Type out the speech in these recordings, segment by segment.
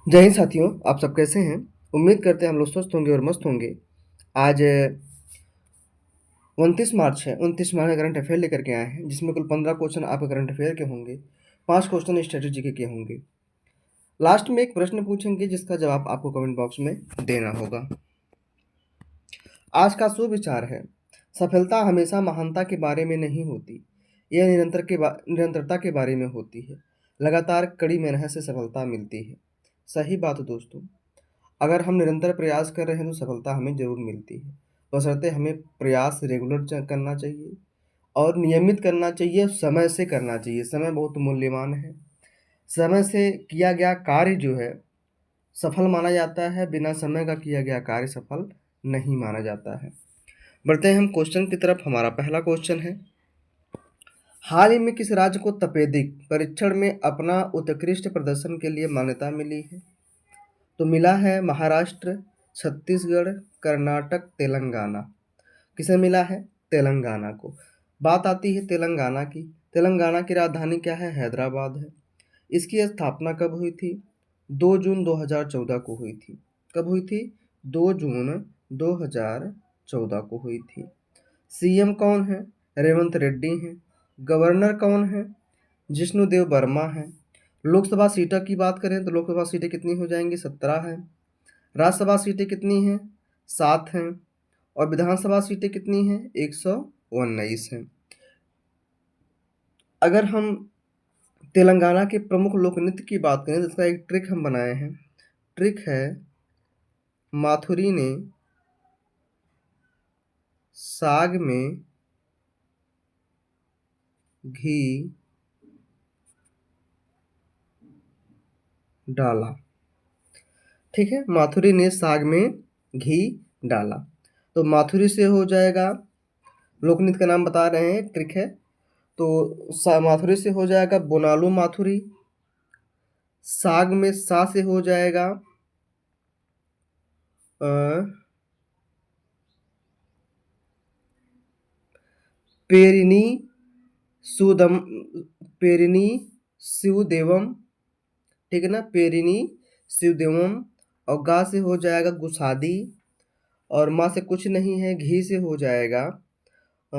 जय हिंद साथियों, आप सब कैसे हैं? उम्मीद करते हैं हम लोग स्वस्थ होंगे और मस्त होंगे। आज 29 मार्च है। 29 मार्च का करंट अफेयर लेकर के आए हैं, जिसमें कुल 15 क्वेश्चन आपके करंट अफेयर के होंगे, 5 क्वेश्चन स्ट्रेटेजी के होंगे। लास्ट में एक प्रश्न पूछेंगे जिसका जवाब आपको कमेंट बॉक्स में देना होगा। आज का सुविचार है, सफलता हमेशा महानता के बारे में नहीं होती, यह निरंतरता के बारे में होती है। लगातार कड़ी मेहनत से सफलता मिलती है। सही बात है दोस्तों। अगर हम निरंतर प्रयास कर रहे हैं तो सफलता हमें ज़रूर मिलती है। बशर्ते हमें प्रयास रेगुलर करना चाहिए और नियमित करना चाहिए, समय से करना चाहिए। समय बहुत मूल्यवान है। समय से किया गया कार्य जो है सफल माना जाता है, बिना समय का किया गया कार्य सफल नहीं माना जाता है। बढ़ते हैं हम क्वेश्चन की तरफ। हमारा पहला क्वेश्चन है, हाल ही में किस राज्य को तपेदिक परीक्षण में अपना उत्कृष्ट प्रदर्शन के लिए मान्यता मिली है? तो मिला है महाराष्ट्र, छत्तीसगढ़, कर्नाटक, तेलंगाना। किसे मिला है? तेलंगाना को। बात आती है तेलंगाना की। तेलंगाना की राजधानी क्या है? हैदराबाद है। इसकी स्थापना कब हुई थी? 2 जून 2014 को हुई थी। कब हुई थी? 2 जून 2014 को हुई थी। सीएम कौन है? रेवंत रेड्डी हैं। गवर्नर कौन है? जिष्णुदेव वर्मा हैं। लोकसभा सीटों की बात करें तो लोकसभा सीटें कितनी हो जाएंगी? 17 हैं। राज्यसभा सीटें कितनी हैं? 7 हैं। और विधानसभा सीटें कितनी हैं? 119 हैं। अगर हम तेलंगाना के प्रमुख लोक नृत्य की बात करें तो इसका एक ट्रिक हम बनाए हैं। ट्रिक है, माथुरी ने साग में घी डाला। ठीक है, माथुरी ने साग में घी डाला। तो माथुरी से हो जाएगा, लोक नृत्य का नाम बता रहे हैं, ट्रिक है। तो माथुरी से हो जाएगा बोनालू माथुरी। साग में सा से हो जाएगा अ, पेरिनी सुदम पेरिनी शिवदेवम। ठीक है ना, पेरिनी शिवदेवम। और गा से हो जाएगा गुसादी। और माँ से कुछ नहीं है, घी से हो जाएगा अ,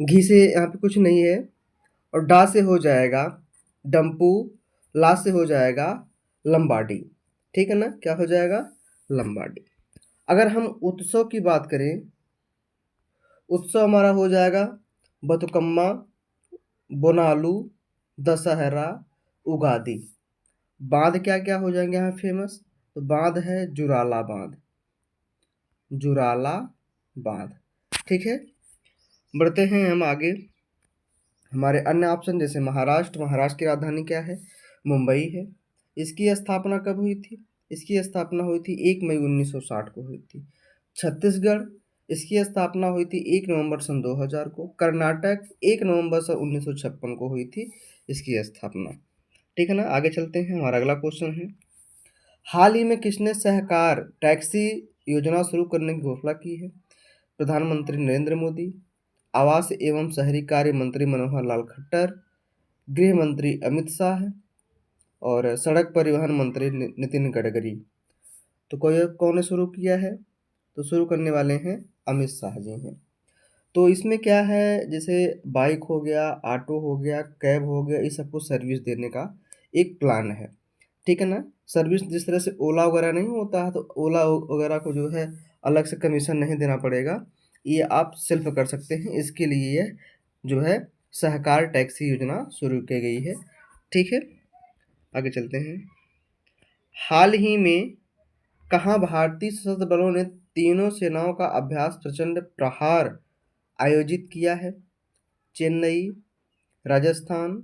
घी से यहाँ पे कुछ नहीं है। और डा से हो जाएगा डम्पू। ला से हो जाएगा लंबाडी। ठीक है ना, क्या हो जाएगा? लंबाडी। अगर हम उत्सव की बात करें, उत्सव हमारा हो जाएगा बतुकम्मा, बोनालू, दशहरा, उगादी। बांध क्या क्या हो जाएंगे यहाँ फेमस? तो बांध है जुराला बांध। जुराला बांध। ठीक है, बढ़ते हैं हम आगे। हमारे अन्य ऑप्शन जैसे महाराष्ट्र। महाराष्ट्र की राजधानी क्या है? मुंबई है। इसकी स्थापना कब हुई थी? इसकी स्थापना हुई थी 1 मई 1960 को हुई थी। छत्तीसगढ़, इसकी स्थापना हुई थी 1 नवंबर सन 2000 को। कर्नाटक, 1 नवंबर सन 1956 को हुई थी इसकी स्थापना। ठीक है ना, आगे चलते हैं। हमारा अगला क्वेश्चन है, हाल ही में किसने सहकार टैक्सी योजना शुरू करने की घोषणा की है? प्रधानमंत्री नरेंद्र मोदी, आवास एवं शहरी कार्य मंत्री मनोहर लाल खट्टर, गृह मंत्री अमित शाह और सड़क परिवहन मंत्री नितिन गडकरी। तो कोई कौन ने शुरू किया है? तो शुरू करने वाले हैं अमित शाह जी हैं। तो इसमें क्या है, जैसे बाइक हो गया, ऑटो हो गया, कैब हो गया, इस सबको सर्विस देने का एक प्लान है। ठीक है ना, सर्विस जिस तरह से ओला वगैरह नहीं होता है, तो ओला वगैरह को जो है अलग से कमीशन नहीं देना पड़ेगा, ये आप सेल्फ कर सकते हैं। इसके लिए ये जो है सहकार टैक्सी योजना शुरू की गई है। ठीक है, आगे चलते हैं। हाल ही में कहाँ भारतीय सशस्त्र बलों ने तीनों सेनाओं का अभ्यास प्रचंड प्रहार आयोजित किया है? चेन्नई, राजस्थान,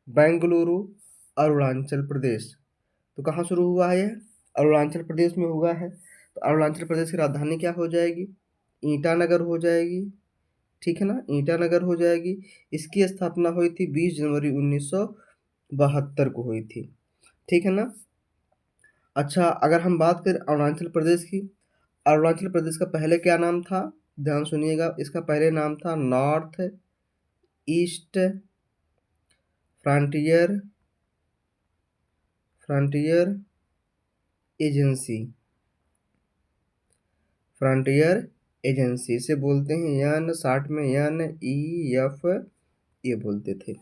बेंगलुरु, अरुणाचल प्रदेश। तो कहाँ शुरू हुआ है यह? अरुणाचल प्रदेश में हुआ है। तो अरुणाचल प्रदेश की राजधानी क्या हो जाएगी? ईटानगर हो जाएगी। ठीक है ना, ईटानगर हो जाएगी। इसकी स्थापना हुई थी 20 जनवरी 1972 को हुई थी। ठीक है ना, अच्छा, अगर हम बात करें अरुणाचल प्रदेश की, अरुणाचल प्रदेश का पहले क्या नाम था? ध्यान सुनिएगा, इसका पहले नाम था north east frontier frontier agency. Frontier agency इसे बोलते हैं यन, शार्ट में यन ई एफ ये बोलते थे।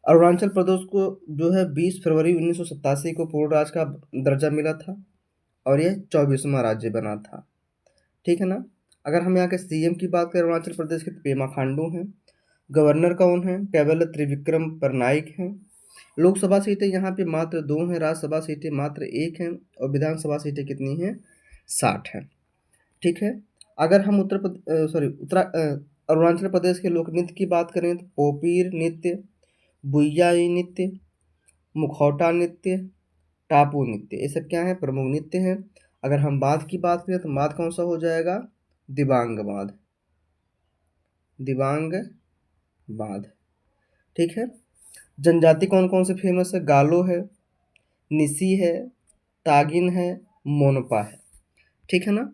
अरुणाचल प्रदेश को जो है 20 फरवरी 1987 को पूर्ण राज्य का दर्जा मिला था और यह 24वां राज्य बना था। ठीक है ना। अगर हम यहाँ के सीएम की बात करें अरुणाचल प्रदेश के, तो पेमा खांडू हैं। गवर्नर कौन है? केवल त्रिविक्रम परनाइक हैं। लोकसभा सीटें यहाँ पे मात्र 2 हैं, राज्यसभा सीटें मात्र 1 हैं और विधानसभा सीटें कितनी हैं? 60 हैं। ठीक है। अगर हम अरुणाचल प्रदेश के लोक नृत्य की बात करें, तो पोपीर नृत्य, बुइयाई नृत्य, मुखौटा नृत्य, टापू नृत्य, ये सब क्या है? प्रमुख नृत्य हैं। अगर हम बाँध की बात करें, तो बाँध कौन सा हो जाएगा? दिबांग बाँध। दिबांग बाँध। ठीक है। जनजाति कौन कौन से फेमस है? गालो है, निसी है, तागिन है, मोनपा है। ठीक है ना।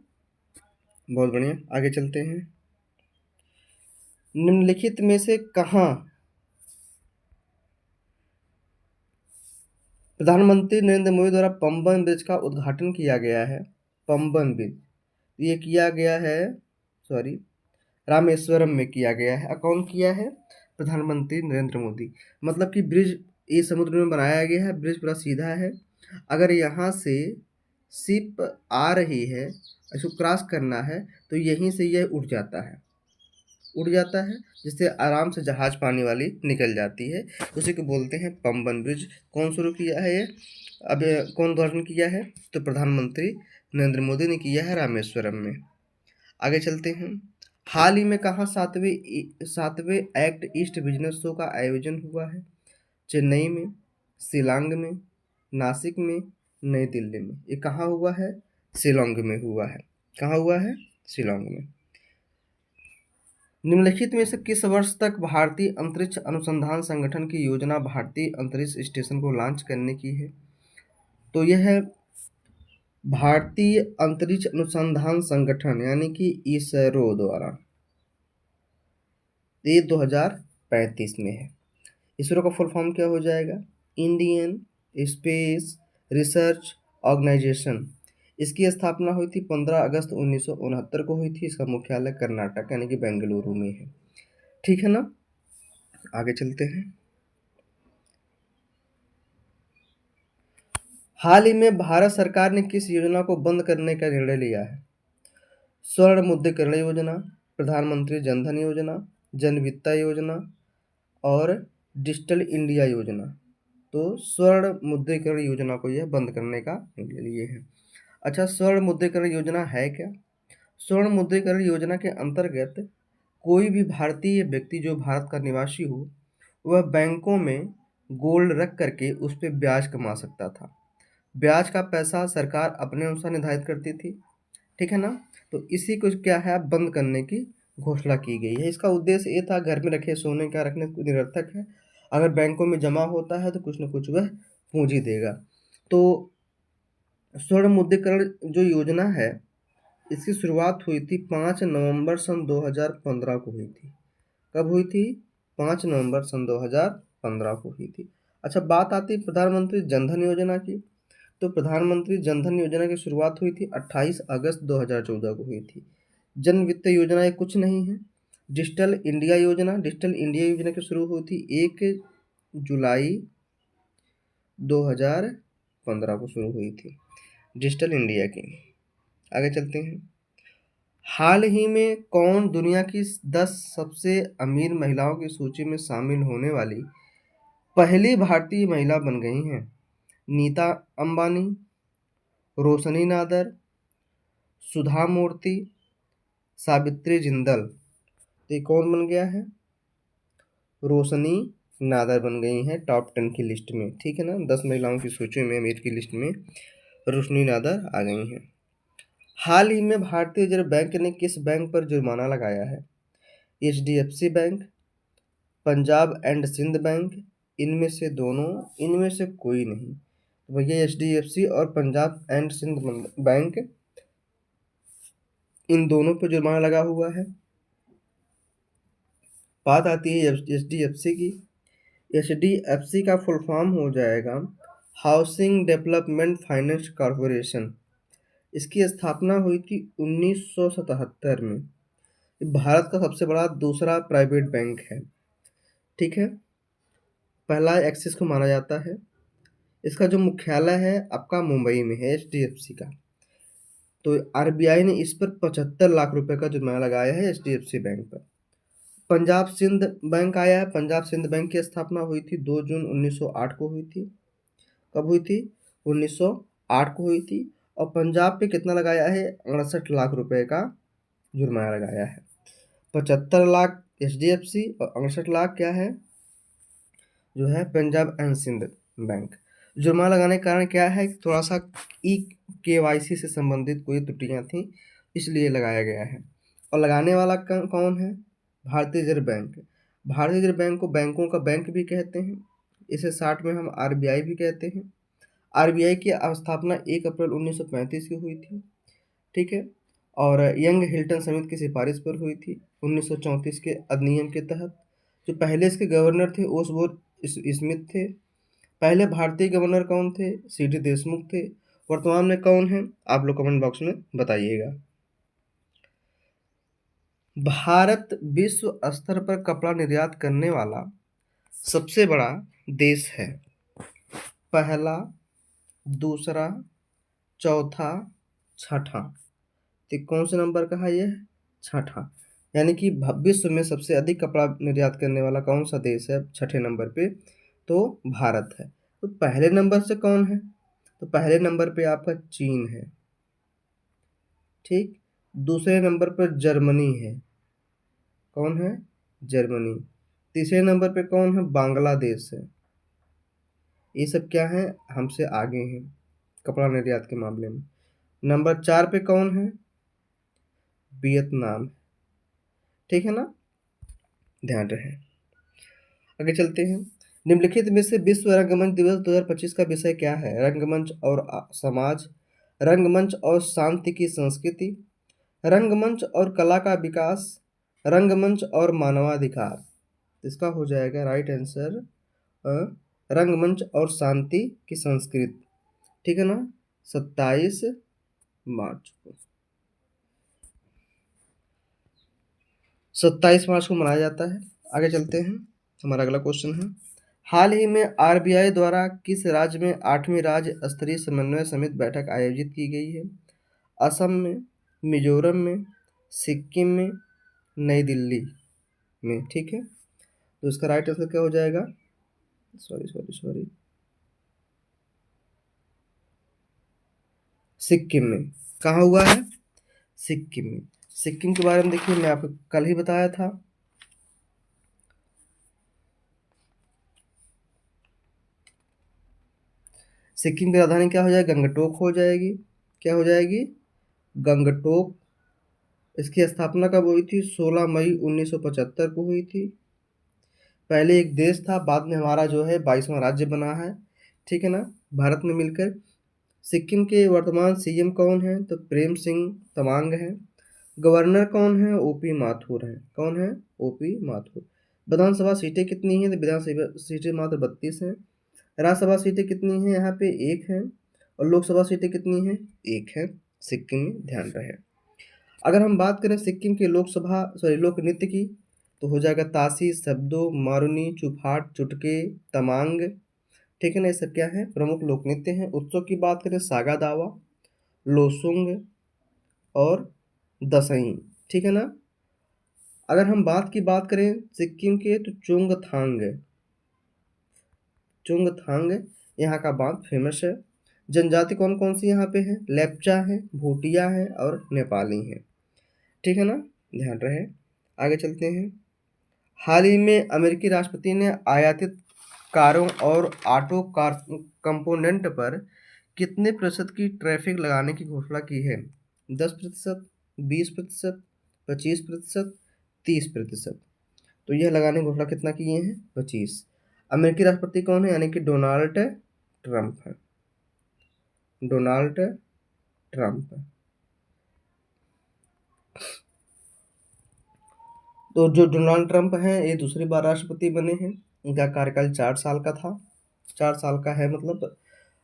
बहुत बढ़िया, आगे चलते हैं। निम्नलिखित में से कहाँ प्रधानमंत्री नरेंद्र मोदी द्वारा पंबन ब्रिज का उद्घाटन किया गया है? पंबन ब्रिज ये किया गया है, सॉरी, रामेश्वरम में किया गया है। कौन किया है? प्रधानमंत्री नरेंद्र मोदी। मतलब कि ब्रिज ये समुद्र में बनाया गया है, ब्रिज पूरा सीधा है। अगर यहाँ से शिप आ रही है, इसको क्रॉस करना है, तो यहीं से यह उड़ जाता है, जिससे आराम से जहाज पानी वाली निकल जाती है। उसी को बोलते हैं पंबन ब्रिज। कौन शुरू किया है ये? अब कौन उद्घाटन किया है? तो प्रधानमंत्री नरेंद्र मोदी ने किया है रामेश्वरम में। आगे चलते हैं। हाल ही में कहाँ सातवें एक्ट ईस्ट बिजनेस शो का आयोजन हुआ है? चेन्नई में, शिलांग में, नासिक में, नई दिल्ली में। ये कहाँ हुआ है? शिलांग में हुआ है। कहाँ हुआ है? शिलांग में। निम्नलिखित में से किस वर्ष तक भारतीय अंतरिक्ष अनुसंधान संगठन की योजना भारतीय अंतरिक्ष स्टेशन को लॉन्च करने की है? तो यह है भारतीय अंतरिक्ष अनुसंधान संगठन यानी कि इसरो द्वारा। ये 2035 में है। इसरो का फुल फॉर्म क्या हो जाएगा? Indian Space Research Organisation. इसकी स्थापना हुई थी 15 अगस्त 1969 को हुई थी। इसका मुख्यालय कर्नाटक यानी कि बेंगलुरु में है। ठीक है ना। आगे चलते हैं। हाल ही में भारत सरकार ने किस योजना को बंद करने का निर्णय लिया है? स्वर्ण मुद्रीकरण योजना, प्रधानमंत्री जनधन योजना, जन वित्त योजना और डिजिटल इंडिया योजना। तो स्वर्ण मुद्रीकरण योजना को यह बंद करने का निर्णय लिए हैं। अच्छा, स्वर्ण मुद्रीकरण योजना है क्या? स्वर्ण मुद्रीकरण योजना के अंतर्गत कोई भी भारतीय व्यक्ति जो भारत का निवासी हो, वह बैंकों में गोल्ड रख करके उस पर ब्याज कमा सकता था। ब्याज का पैसा सरकार अपने अनुसार निर्धारित करती थी। ठीक है ना। तो इसी को क्या है, बंद करने की घोषणा की गई है। इसका उद्देश्य ये था, घर में रखे सोने का रखने निरर्थक है। अगर बैंकों में जमा होता है तो कुछ न कुछ वह पूंजी देगा। तो स्वर्ण मुद्रीकरण जो योजना है, इसकी शुरुआत हुई थी 5 नवंबर सन 2015 को हुई थी। कब हुई थी? 5 नवंबर सन 2015 को हुई थी। अच्छा, बात आती है प्रधानमंत्री जनधन योजना की। तो प्रधानमंत्री जनधन योजना की शुरुआत हुई थी 28 अगस्त 2014 को हुई थी। जन वित्त योजना ये कुछ नहीं है। डिजिटल इंडिया योजना की शुरू हुई थी 1 जुलाई 2015 को शुरू हुई थी डिजिटल इंडिया की। आगे चलते हैं। हाल ही में कौन दुनिया की 10 सबसे अमीर महिलाओं की सूची में शामिल होने वाली पहली भारतीय महिला बन गई हैं? नीता अंबानी, रोशनी नादर, सुधा मूर्ति, सावित्री जिंदल। तो ये कौन बन गया है? रोशनी नादर बन गई हैं टॉप 10 की लिस्ट में। ठीक है ना। 10 महिलाओं की सूची में अमीर की लिस्ट में रोशनी नादर आ गई हैं। हाल ही में भारतीय रिजर्व बैंक ने किस बैंक पर जुर्माना लगाया है? HDFC bank, Punjab and Sind bank, इनमें से दोनों, इनमें से कोई नहीं। तो भैया HDFC और पंजाब एंड सिंध बैंक, इन दोनों पे जुर्माना लगा हुआ है। बात आती है HDFC की। HDFC का फुल फॉर्म हो जाएगा हाउसिंग डेवलपमेंट फाइनेंस कॉरपोरेशन। इसकी स्थापना हुई थी 1977 में। भारत का सबसे बड़ा दूसरा प्राइवेट बैंक है, ठीक है। पहला एक्सिस को माना जाता है। इसका जो मुख्यालय है आपका मुंबई में है HDFC का। तो RBI ने इस पर 75 लाख रुपए का जुर्माना लगाया है HDFC बैंक पर। पंजाब सिंध बैंक आया है। पंजाब सिंध बैंक की स्थापना हुई थी 2 जून 1908 को हुई थी। कब हुई थी? 1908 को हुई थी। और पंजाब पे कितना लगाया है? 68 लाख रुपए का जुर्माना लगाया है। 75 लाख HDFC और 68 लाख क्या है, जो है पंजाब एंड सिंध बैंक। जुर्माना लगाने का कारण क्या है? थोड़ा सा KYC से संबंधित कोई त्रुटियां थी, इसलिए लगाया गया है। और लगाने वाला कौन है? भारतीय रिजर्व बैंक। भारतीय रिजर्व बैंक को बैंकों का बैंक भी कहते हैं। इसे शार्ट में हम RBI भी कहते हैं। RBI की स्थापना 1 अप्रैल 1935 की हुई थी, ठीक है। और यंग हिल्टन समिति की सिफारिश पर हुई थी 1934 के अधिनियम के तहत। जो पहले इसके गवर्नर थे ओसबोर्न स्मिथ थे। पहले भारतीय गवर्नर कौन थे? CT देशमुख थे। वर्तमान में कौन है? आप लोग कमेंट बॉक्स में बताइएगा। भारत विश्व स्तर पर कपड़ा निर्यात करने वाला सबसे बड़ा देश है। पहला, दूसरा, चौथा, छठा। तो कौन से नंबर का है ये? छठा। यानी कि विश्व में सबसे अधिक कपड़ा निर्यात करने वाला कौन सा देश है छठे नंबर पे? तो भारत है। तो पहले नंबर से कौन है? तो पहले नंबर पे आपका चीन है, ठीक। दूसरे नंबर पर जर्मनी है। कौन है? जर्मनी। तीसरे नंबर पे कौन है? बांग्लादेश है। ये सब क्या है? हमसे आगे हैं कपड़ा निर्यात के मामले में। नंबर 4 पे कौन है? वियतनाम, ठीक है ना, ध्यान रहे। आगे चलते हैं। निम्नलिखित में से विश्व रंगमंच दिवस 2025 का विषय क्या है? रंगमंच और समाज, रंगमंच और शांति की संस्कृति, रंगमंच और कला का विकास, रंगमंच और मानवाधिकार। इसका हो जाएगा राइट आंसर रंगमंच और शांति की संस्कृति, ठीक है ना। 27 मार्च को 27 मार्च को मनाया जाता है। आगे चलते हैं, हमारा अगला क्वेश्चन है। हाल ही में RBI द्वारा किस राज्य में 8वीं राज्य स्तरीय समन्वय समिति बैठक आयोजित की गई है? असम में, मिजोरम में, सिक्किम में, नई दिल्ली में, ठीक है। तो इसका राइट आंसर क्या हो जाएगा? सॉरी, सिक्किम में। कहाँ हुआ है? सिक्किम में। सिक्किम के बारे में देखिए, मैं आपको कल ही बताया था। सिक्किम की राजधानी क्या हो जाएगी? गंगटोक हो जाएगी। क्या हो जाएगी? गंगटोक। इसकी स्थापना कब हुई थी? 16 मई 1975 को हुई थी। पहले एक देश था, बाद में हमारा जो है 22वां राज्य बना है, ठीक है ना, भारत में मिलकर। सिक्किम के वर्तमान CM कौन है? तो प्रेम सिंह तमांग है। गवर्नर कौन है? OP माथुर है। कौन है? OP माथुर। विधानसभा सीटें कितनी हैं? तो विधानसभा सीटें मात्र 32 हैं। राज्यसभा सीटें कितनी हैं? यहाँ पे 1 है। और लोकसभा सीटें कितनी हैं? 1 है सिक्किम में, ध्यान रहे। अगर हम बात करें सिक्किम के लोक नृत्य की, तो हो जाएगा ताशी, शब्दो, मारुनी, चुफाट, चुटके, तमांग, ठीक है ना। ये सब क्या है? प्रमुख लोक नृत्य हैं। उत्सव की बात करें, सागा दावा, लोसुंग और दसई, ठीक है ना। अगर हम बात करें सिक्किम के, तो चुंगथांग यहाँ का बात फेमस है। जनजाति कौन कौन सी यहाँ पे है? लेप्चा है, भूटिया है और नेपाली है, ठीक है ना, ध्यान रहे। आगे चलते हैं। हाल ही में अमेरिकी राष्ट्रपति ने आयातित कारों और ऑटो कार कंपोनेंट पर कितने प्रतिशत की टैरिफ लगाने की घोषणा की है? 10%, 20%, 25%, 30%। तो यह लगाने की घोषणा कितना किए हैं? 25। अमेरिकी राष्ट्रपति कौन है? यानी कि डोनाल्ड ट्रंप है। Donald Trump. तो जो डोनाल्ड ट्रंप हैं ये दूसरी बार राष्ट्रपति बने हैं। इनका कार्यकाल 4 साल का था, 4 साल का है मतलब,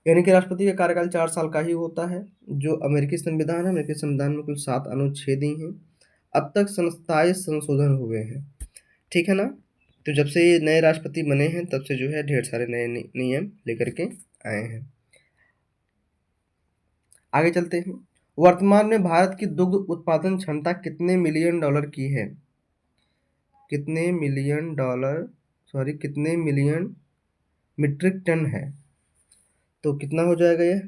यानी कि राष्ट्रपति का कार्यकाल 4 साल का ही होता है। जो अमेरिकी संविधान है, अमेरिकी संविधान में कुल 7 अनुच्छेद ही हैं। अब तक 27 संशोधन हुए हैं, ठीक है ना। तो जब से ये नए राष्ट्रपति बने हैं तब से जो है ढेर सारे नए नियम लेकर के आए हैं। आगे चलते हैं। वर्तमान में भारत की दुग्ध उत्पादन क्षमता कितने मिलियन डॉलर की है? कितने मिलियन मीट्रिक टन है? तो कितना हो जाएगा ये?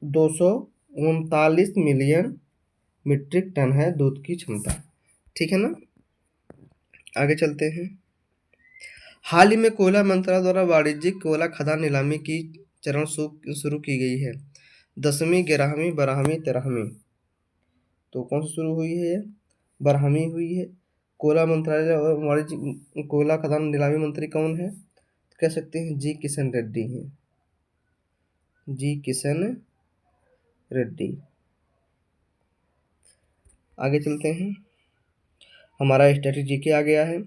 239 मिलियन मीट्रिक टन है दूध की क्षमता, ठीक है ना। आगे चलते हैं। हाल ही में कोयला मंत्रालय द्वारा वाणिज्यिक कोयला खदान नीलामी की चरण शुरू की गई है। 10वीं, 11वीं, 12वीं, 13वीं। तो कौन सी शुरू हुई है? 12वीं हुई है। कोयला मंत्रालय और वाणिज्य कोयला खदान नीलामी मंत्री कौन है? कह सकते हैं जी किशन रेड्डी हैं, जी किशन रेड्डी। आगे चलते हैं। हमारा स्ट्रेटेजी के आ गया है।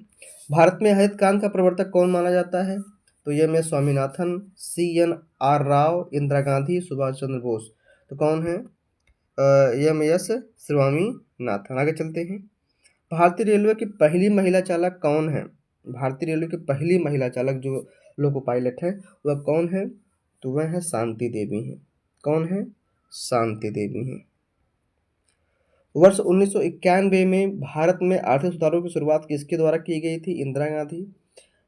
भारत में हरित क्रांति का प्रवर्तक कौन माना जाता है? तो M S Swaminathan, CNR Rao, Indira Gandhi, Subhash Chandra Bose. तो कौन है? M S Swaminathan. आगे चलते हैं। भारतीय रेलवे की पहली महिला चालक कौन है? भारतीय रेलवे की पहली महिला चालक जो लोको पायलट है वह कौन है? तो वह है शांति देवी हैं। कौन है? शांति देवी हैं। वर्ष 1991 में भारत में आर्थिक सुधारों की शुरुआत किसके द्वारा की गई थी? इंदिरा गांधी,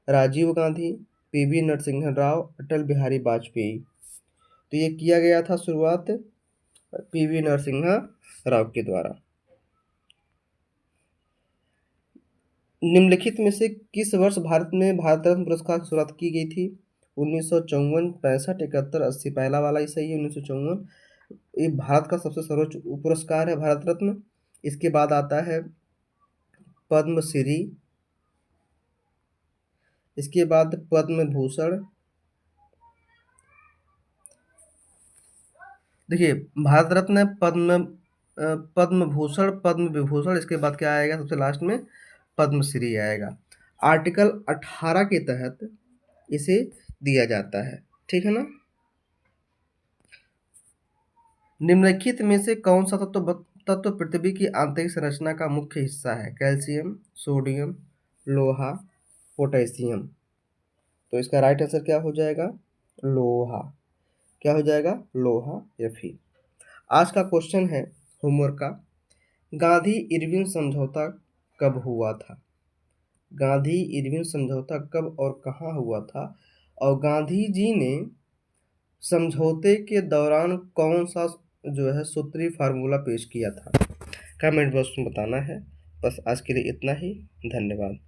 राजीव गांधी, PV नरसिम्हा राव, अटल बिहारी वाजपेयी। तो ये किया गया था शुरुआत PV नरसिम्हा राव के द्वारा। निम्नलिखित में से किस वर्ष भारत में भारत रत्न पुरस्कार की शुरुआत की गई थी? 1954, 65, 71, 80। पहला वाला ही सही है, 1954। ये भारत का सबसे सर्वोच्च पुरस्कार है भारत रत्न। इसके बाद आता है पद्मश्री, इसके बाद पद्म भूषण। देखिए भारत रत्न, पद्म भूषण, पद्म विभूषण, इसके बाद क्या आएगा सबसे लास्ट में? पद्मश्री आएगा। आर्टिकल 18 के तहत इसे दिया जाता है, ठीक है ना। निम्नलिखित में से कौन सा तत्व पृथ्वी की आंतरिक संरचना का मुख्य हिस्सा है? कैल्शियम, सोडियम, लोहा, पोटेशियम। तो इसका राइट आंसर क्या हो जाएगा? लोहा। क्या हो जाएगा? लोहा या फिर। आज का क्वेश्चन है होमवर्क का, गांधी इरविन समझौता कब हुआ था? गांधी इरविन समझौता कब और कहाँ हुआ था? और गांधी जी ने समझौते के दौरान कौन सा जो है सूत्री फार्मूला पेश किया था? कमेंट बॉक्स में बताना है। बस आज के लिए इतना ही। धन्यवाद।